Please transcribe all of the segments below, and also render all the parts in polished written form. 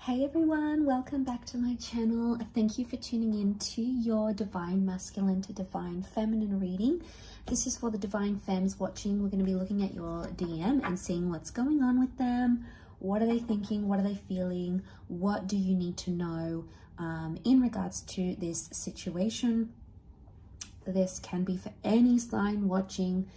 Hey everyone, welcome back to my channel. Thank you for tuning in to your Divine Masculine to Divine Feminine reading. This is for the Divine Femmes watching. We're going to be looking at your DM and seeing what's going on with them. What are they thinking? What are they feeling? What do you need to know in regards to this situation? This can be for any sign watching.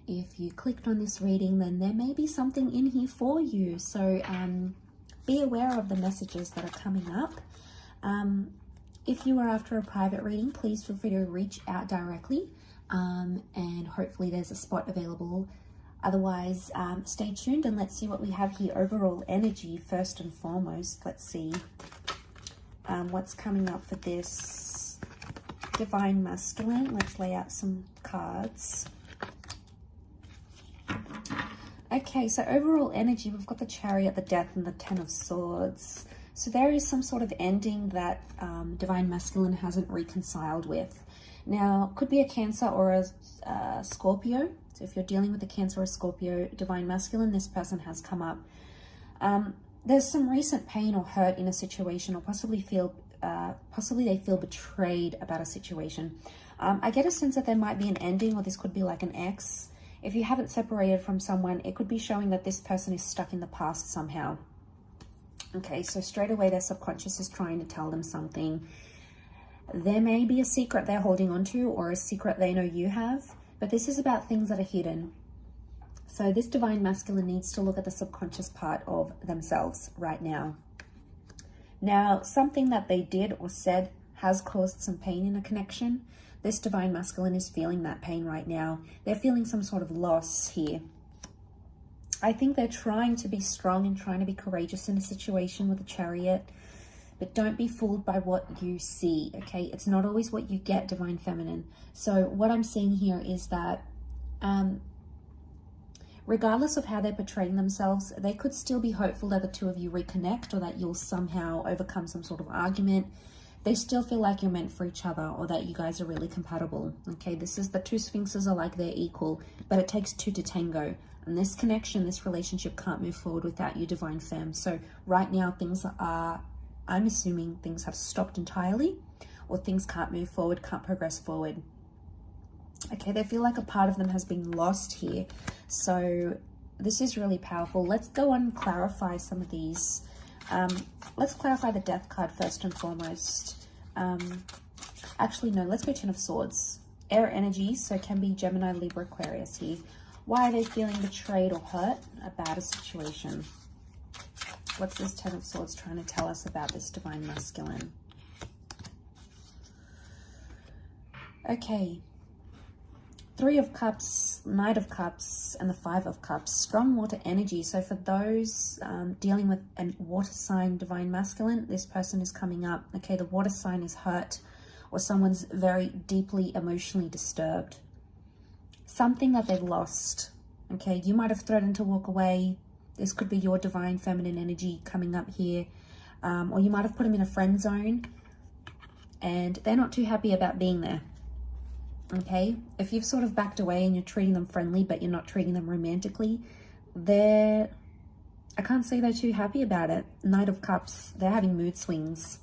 If you clicked on this reading, then there may be something in here for you. So, be aware of the messages that are coming up. If you are after a private reading, please feel free to reach out directly, and hopefully there's a spot available. Otherwise, stay tuned and let's see what we have here. Overall energy, first and foremost. Let's see what's coming up for this Divine Masculine. Let's lay out some cards. Okay, so overall energy, we've got the Chariot, the Death, and the Ten of Swords. So there is some sort of ending that Divine Masculine hasn't reconciled with. Now, could be a Cancer or a Scorpio. So if you're dealing with a Cancer or a Scorpio, Divine Masculine, this person has come up. There's some recent pain or hurt in a situation, or possibly they feel betrayed about a situation. I get a sense that there might be an ending, or this could be like an ex. If you haven't separated from someone, it could be showing that this person is stuck in the past somehow. Okay, so straight away their subconscious is trying to tell them something. There may be a secret they're holding on to, or a secret they know you have, but this is about things that are hidden. So this Divine Masculine needs to look at the subconscious part of themselves right now. Now, something that they did or said has caused some pain in a connection. This Divine Masculine is feeling that pain right now. They're feeling some sort of loss here. I think they're trying to be strong and trying to be courageous in a situation with a Chariot, but don't be fooled by what you see, okay? It's not always what you get, Divine Feminine. So what I'm seeing here is that regardless of how they're portraying themselves, they could still be hopeful that the two of you reconnect, or that you'll somehow overcome some sort of argument. They still feel like you're meant for each other, or that you guys are really compatible. Okay, this is the two Sphinxes are like they're equal, but it takes two to tango. And this connection, this relationship can't move forward without you, Divine Femme. So right now things are, I'm assuming things have stopped entirely, or things can't move forward, can't progress forward. Okay, they feel like a part of them has been lost here. So this is really powerful. Let's go on and clarify some of these. Let's clarify the Death card first and foremost. Actually, no, let's go Ten of Swords. Air energy, so it can be Gemini, Libra, Aquarius here. Why are they feeling betrayed or hurt about a situation? What's this Ten of Swords trying to tell us about this Divine Masculine? Okay. Three of Cups, Knight of Cups, and the Five of Cups. Strong water energy. So for those dealing with a water sign, Divine Masculine, this person is coming up. Okay, the water sign is hurt, or someone's very deeply emotionally disturbed. Something that they've lost. Okay, you might have threatened to walk away. This could be your Divine Feminine energy coming up here. Or you might have put them in a friend zone, and they're not too happy about being there. Okay, if you've sort of backed away and you're treating them friendly, but you're not treating them romantically, I can't say they're too happy about it. Knight of Cups, they're having mood swings.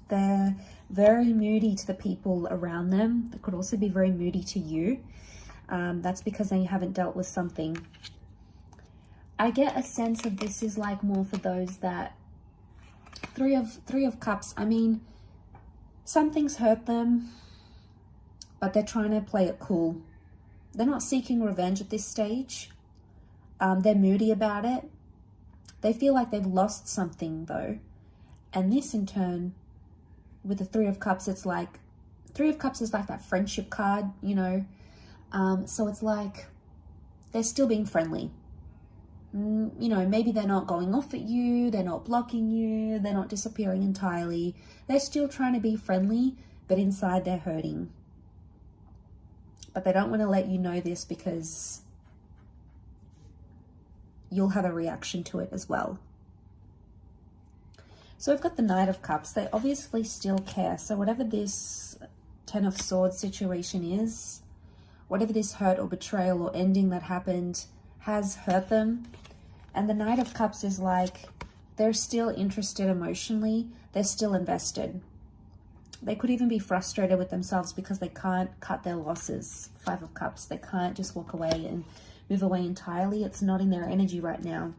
They're very moody to the people around them. They could also be very moody to you. That's because they haven't dealt with something. I get a sense of this is like more for those that Three of Cups. I mean, something's hurt them, but they're trying to play it cool. They're not seeking revenge at this stage. They're moody about it. They feel like they've lost something though. And this in turn, with the Three of Cups, it's like, Three of Cups is like that friendship card, you know. So it's like, they're still being friendly. You know, maybe they're not going off at you. They're not blocking you. They're not disappearing entirely. They're still trying to be friendly, but inside they're hurting. But they don't want to let you know this because you'll have a reaction to it as well. So we've got the Knight of Cups. They obviously still care. So whatever this Ten of Swords situation is, whatever this hurt or betrayal or ending that happened has hurt them. And the Knight of Cups is like, They're still interested emotionally. They're still invested. They could even be frustrated with themselves because they can't cut their losses. Five of Cups. They can't just walk away and move away entirely. It's not in their energy right now.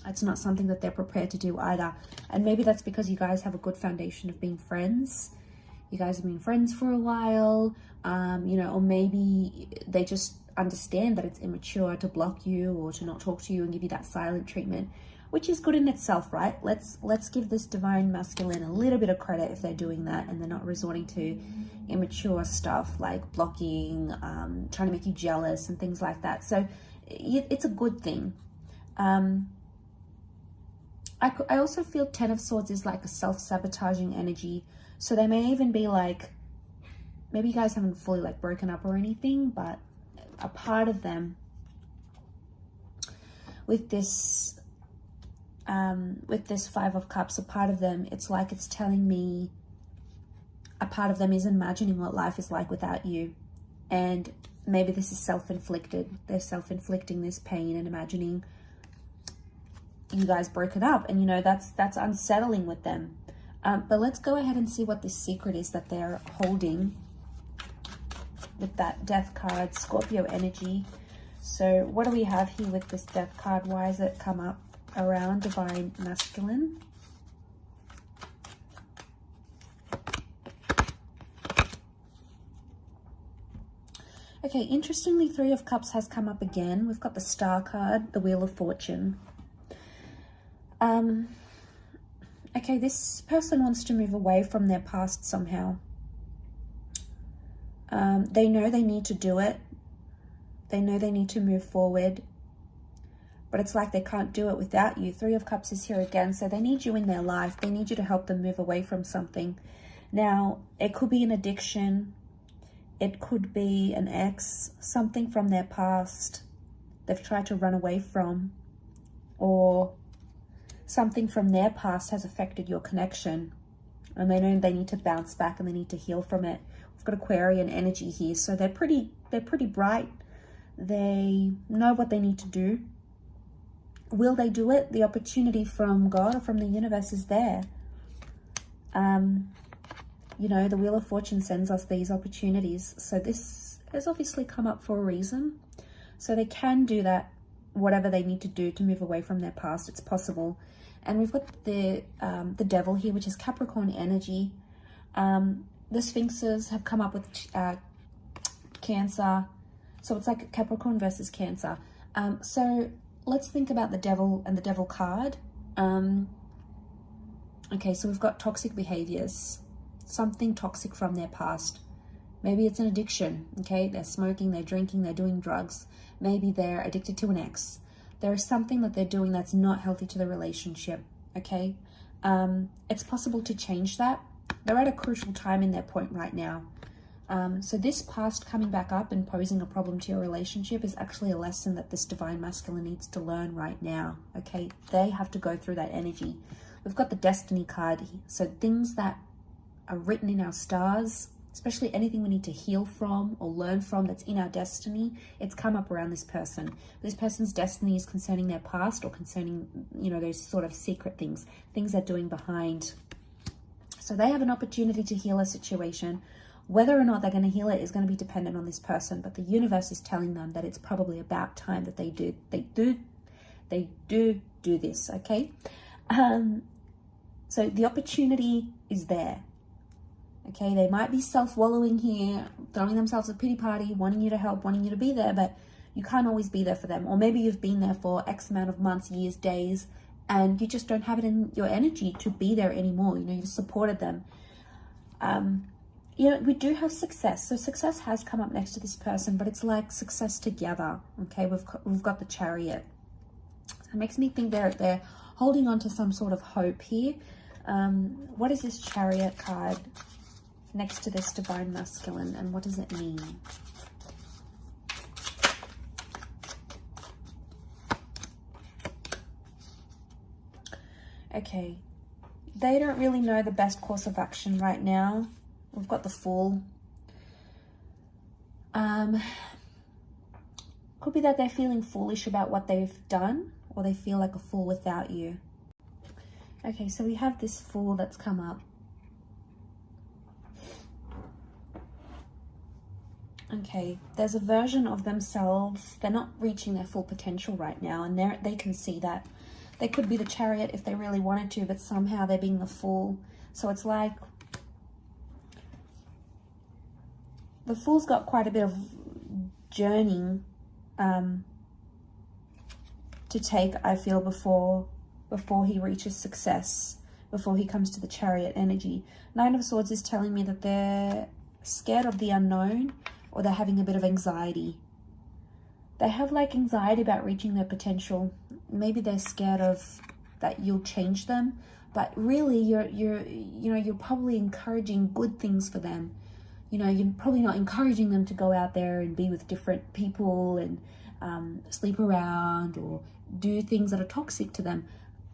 It's not something that they're prepared to do either. And maybe that's because you guys have a good foundation of being friends. You guys have been friends for a while, you know, or maybe they just understand that it's immature to block you or to not talk to you and give you that silent treatment, which is good in itself, right? Let's give this divine masculine a little bit of credit if they're doing that and they're not resorting to immature stuff like blocking, trying to make you jealous and things like that. So it's a good thing. I also feel 10 of Swords is like a self-sabotaging energy. So they may even be like, maybe you guys haven't fully like broken up or anything, but a part of them with this Five of Cups, a part of them, it's like it's telling me a part of them is imagining what life is like without you. And maybe this is self-inflicted. They're self-inflicting this pain and imagining you guys broken up. And, you know, that's unsettling with them. But let's go ahead and see what this secret is that they're holding with that Death card, Scorpio energy. So what do we have here with this Death card? Why has it come up around divine masculine? Okay, interestingly, Three of Cups has come up again. We've got the Star card, the Wheel of Fortune. Okay, this person wants to move away from their past somehow. They know they need to do it. They know they need to move forward. But it's like they can't do it without you. Three of Cups is here again, so they need you in their life. They need you to help them move away from something. Now, it could be an addiction. It could be an ex, something from their past they've tried to run away from, or something from their past has affected your connection and they know they need to bounce back and they need to heal from it. We've got Aquarian energy here, so they're pretty bright. They know what they need to do. Will they do it? The opportunity from God or from the universe is there. You know, the Wheel of Fortune sends us these opportunities. So this has obviously come up for a reason. So they can do that, whatever they need to do to move away from their past. It's possible. And we've got the Devil here, which is Capricorn energy. The Sphinxes have come up with Cancer. So it's like Capricorn versus Cancer. So let's think about the Devil and the Devil card. Okay, so we've got toxic behaviors. Something toxic from their past. Maybe it's an addiction, okay? They're smoking, they're drinking, they're doing drugs. Maybe they're addicted to an ex. There is something that they're doing that's not healthy to the relationship, okay? It's possible to change that. They're at a crucial time in their point right now. So this past coming back up and posing a problem to your relationship is actually a lesson that this divine masculine needs to learn right now, okay? They have to go through that energy. We've got the Destiny card, so things that are written in our stars, especially anything we need to heal from or learn from that's in our destiny, it's come up around this person. This person's destiny is concerning their past or concerning, you know, those sort of secret things they're doing behind. So they have an opportunity to heal a situation. Whether or not they're going to heal it is going to be dependent on this person, but the universe is telling them that it's probably about time that they do this, okay? So the opportunity is there. Okay, they might be self-wallowing here, throwing themselves a pity party, wanting you to help, wanting you to be there, but you can't always be there for them. Or maybe you've been there for X amount of months, years, days, and you just don't have it in your energy to be there anymore. You know, you've supported them. You know, we do have success. So success has come up next to this person, but it's like success together. Okay, we've got the Chariot. It makes me think they're holding on to some sort of hope here. What is this Chariot card next to this divine masculine, and what does it mean? Okay, they don't really know the best course of action right now. We've got the Fool. Could be that they're feeling foolish about what they've done, or they feel like a fool without you. Okay, so we have this Fool that's come up. Okay, there's a version of themselves. They're not reaching their full potential right now, and they can see that. They could be the Chariot if they really wanted to, but somehow they're being the Fool. So it's like the Fool's got quite a bit of journeying to take, I feel, before he reaches success, before he comes to the Chariot energy. Nine of Swords is telling me that they're scared of the unknown, or they're having a bit of anxiety. They have like anxiety about reaching their potential. Maybe they're scared of that you'll change them, but really you're probably encouraging good things for them. You know, you're probably not encouraging them to go out there and be with different people and sleep around or do things that are toxic to them.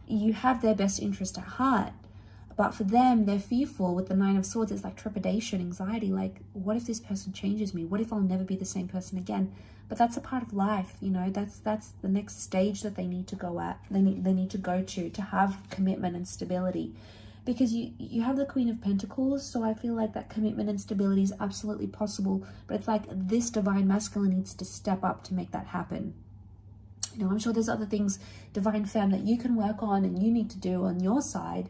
You have their best interest at heart. But for them, they're fearful. With the Nine of Swords, it's like trepidation, anxiety. Like, what if this person changes me? What if I'll never be the same person again? But that's a part of life, you know. That's the next stage that they need to go at. They need to go to have commitment and stability. Because you have the Queen of Pentacles, so I feel like that commitment and stability is absolutely possible. But it's like this Divine Masculine needs to step up to make that happen. You know, I'm sure there's other things, Divine Femme, that you can work on and you need to do on your side.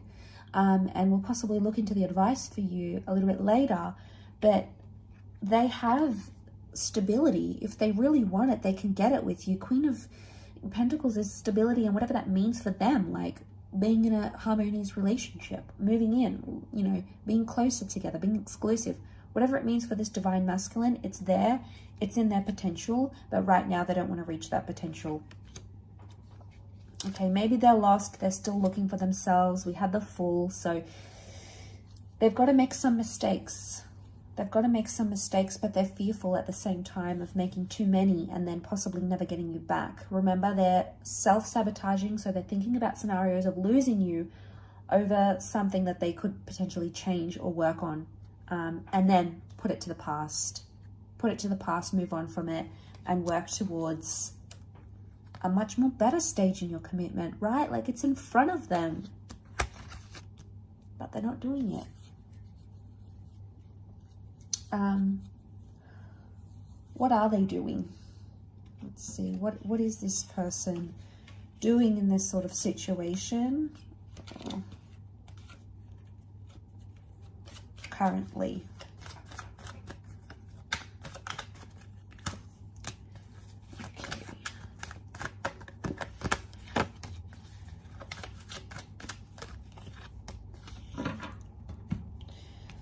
And we'll possibly look into the advice for you a little bit later. But they have stability. If they really want it, they can get it with you. Queen of Pentacles is stability, and whatever that means for them, like being in a harmonious relationship, moving in, you know, being closer together, being exclusive, whatever it means for this Divine Masculine, it's there, it's in their potential, but right now they don't want to reach that potential. Okay, maybe they're lost, they're still looking for themselves. We had the Fool, so they've got to make some mistakes. They've got to make some mistakes, but they're fearful at the same time of making too many and then possibly never getting you back. Remember, they're self-sabotaging, so they're thinking about scenarios of losing you over something that they could potentially change or work on, and then put it to the past. Put it to the past, move on from it, and work towards a much more better stage in your commitment, right? Like, it's in front of them, but they're not doing it. What are they doing? Let's see, what is this person doing in this sort of situation currently?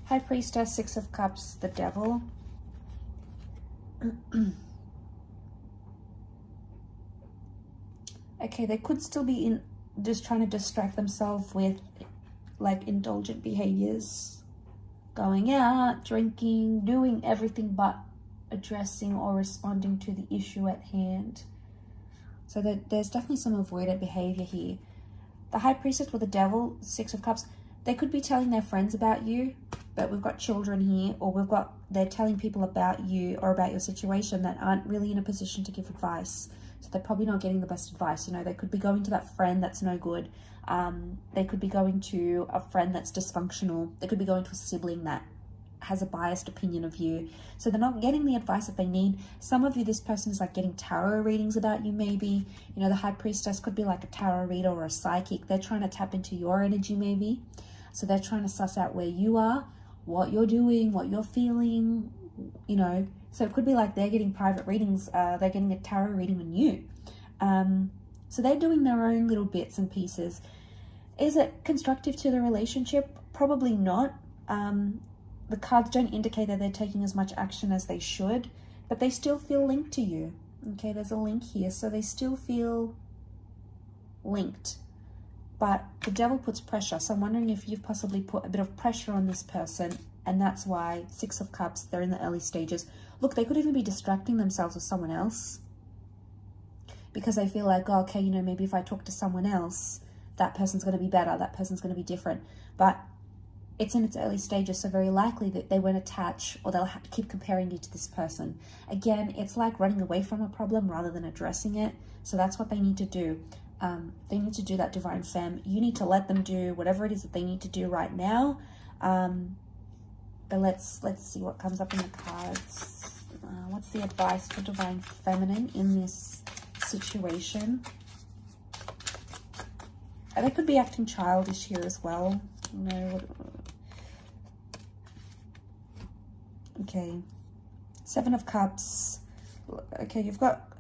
High Priestess, Six of Cups, the Devil. Okay, they could still be just trying to distract themselves with like indulgent behaviors, going out, drinking, doing everything but addressing or responding to the issue at hand. So there's definitely some avoidant behavior here. The High Priestess with the Devil, Six of Cups, they could be telling their friends about you, but we've got children here, or they're telling people about you or about your situation that aren't really in a position to give advice. So they're probably not getting the best advice. You know, they could be going to that friend that's no good. They could be going to a friend that's dysfunctional. They could be going to a sibling that has a biased opinion of you. So they're not getting the advice that they need. Some of you, this person is like getting tarot readings about you maybe. You know, the High Priestess could be like a tarot reader or a psychic. They're trying to tap into your energy maybe. So they're trying to suss out where you are, what you're doing, what you're feeling, you know. So it could be like they're getting private readings, they're getting a tarot reading on you. So they're doing their own little bits and pieces. Is it constructive to the relationship? Probably not. The cards don't indicate that they're taking as much action as they should, but they still feel linked to you. Okay, there's a link here, so they still feel linked. But the Devil puts pressure, so I'm wondering if you've possibly put a bit of pressure on this person, and that's why Six of Cups, they're in the early stages. Look, they could even be distracting themselves with someone else because they feel like, oh, okay, you know, maybe if I talk to someone else, that person's going to be better, that person's going to be different. But it's in its early stages, so very likely that they won't attach, or they'll keep comparing you to this person. Again, it's like running away from a problem rather than addressing it. So that's what they need to do. They need to do that divine femme. You need to let them do whatever it is that they need to do right now. But let's see what comes up in the cards. What's the advice for divine feminine in this situation? They could be acting childish here as well. Okay. Seven of Cups. Okay, you've got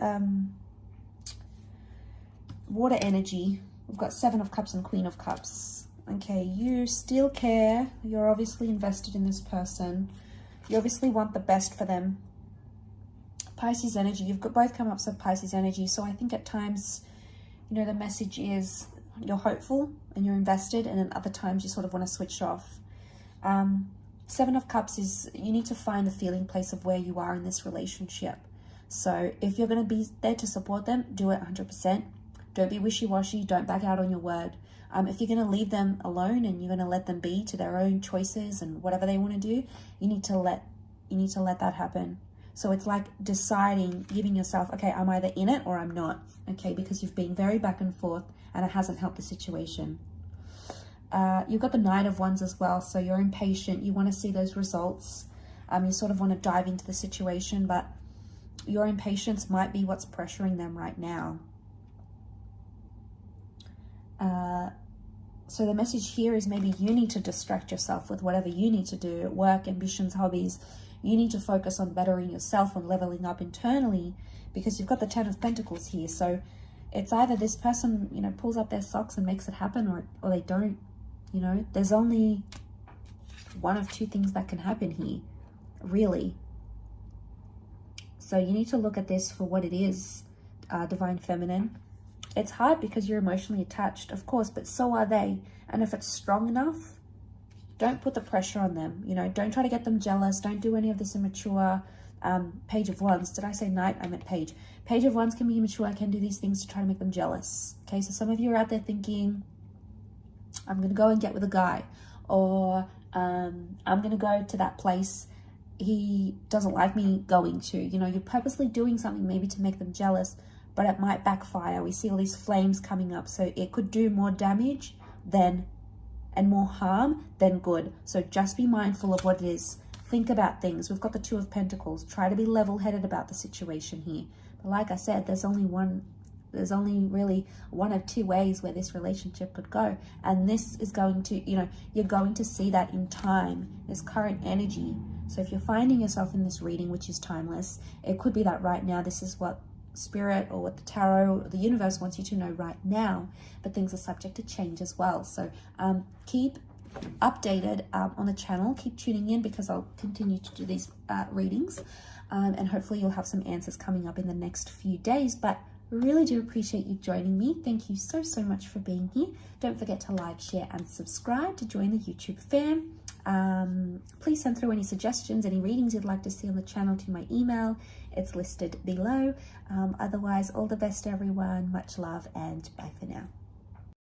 water energy. We've got Seven of Cups and Queen of Cups. Okay, you still care. You're obviously invested in this person. You obviously want the best for them. Pisces energy. You've got both come up with Pisces energy. So I think at times, you know, the message is you're hopeful and you're invested, and then other times you sort of want to switch off. Seven of Cups is you need to find the feeling place of where you are in this relationship. So if you're going to be there to support them, do it 100%. Don't be wishy-washy. Don't back out on your word. If you're going to leave them alone and you're going to let them be to their own choices and whatever they want to do, you need to let that happen. So it's like deciding, giving yourself, okay, I'm either in it or I'm not. Okay, because you've been very back and forth and it hasn't helped the situation. You've got the Knight of Wands as well, so you're impatient. You want to see those results. You sort of want to dive into the situation, but your impatience might be what's pressuring them right now. So the message here is maybe you need to distract yourself with whatever you need to do, work, ambitions, hobbies. You need to focus on bettering yourself and leveling up internally, because you've got the Ten of Pentacles here. So it's either this person, you know, pulls up their socks and makes it happen, or they don't. You know, there's only one of two things that can happen here, really. So you need to look at this for what it is, divine feminine. It's hard because you're emotionally attached, of course, but so are they. And if it's strong enough, don't put the pressure on them. You know, don't try to get them jealous. Don't do any of this immature. Page of Wands. Did I say Knight? I meant Page. Page of Wands can be immature. Can do these things to try to make them jealous. Okay, so some of you are out there thinking, I'm going to go and get with a guy, or I'm going to go to that place he doesn't like me going to. You know, you're purposely doing something maybe to make them jealous, but it might backfire. We see all these flames coming up, so it could do more damage and more harm than good. So just be mindful of what it is. Think about things. We've got the Two of Pentacles. Try to be level-headed about the situation here. But like I said, there's only really one of two ways where this relationship could go. And this is going to, you know, you're going to see that in time, this current energy. So if you're finding yourself in this reading, which is timeless, it could be that right now this is what Spirit or what the tarot or the universe wants you to know right now, but things are subject to change as well. So keep updated on the channel. Keep tuning in, because I'll continue to do these readings, and hopefully you'll have some answers coming up in the next few days. But really do appreciate you joining me. Thank you so much for being here. Don't forget to like, share and subscribe to join the YouTube fam. Please send through any suggestions, any readings you'd like to see on the channel to my email. It's listed below. Otherwise, all the best everyone. Much love and bye for now.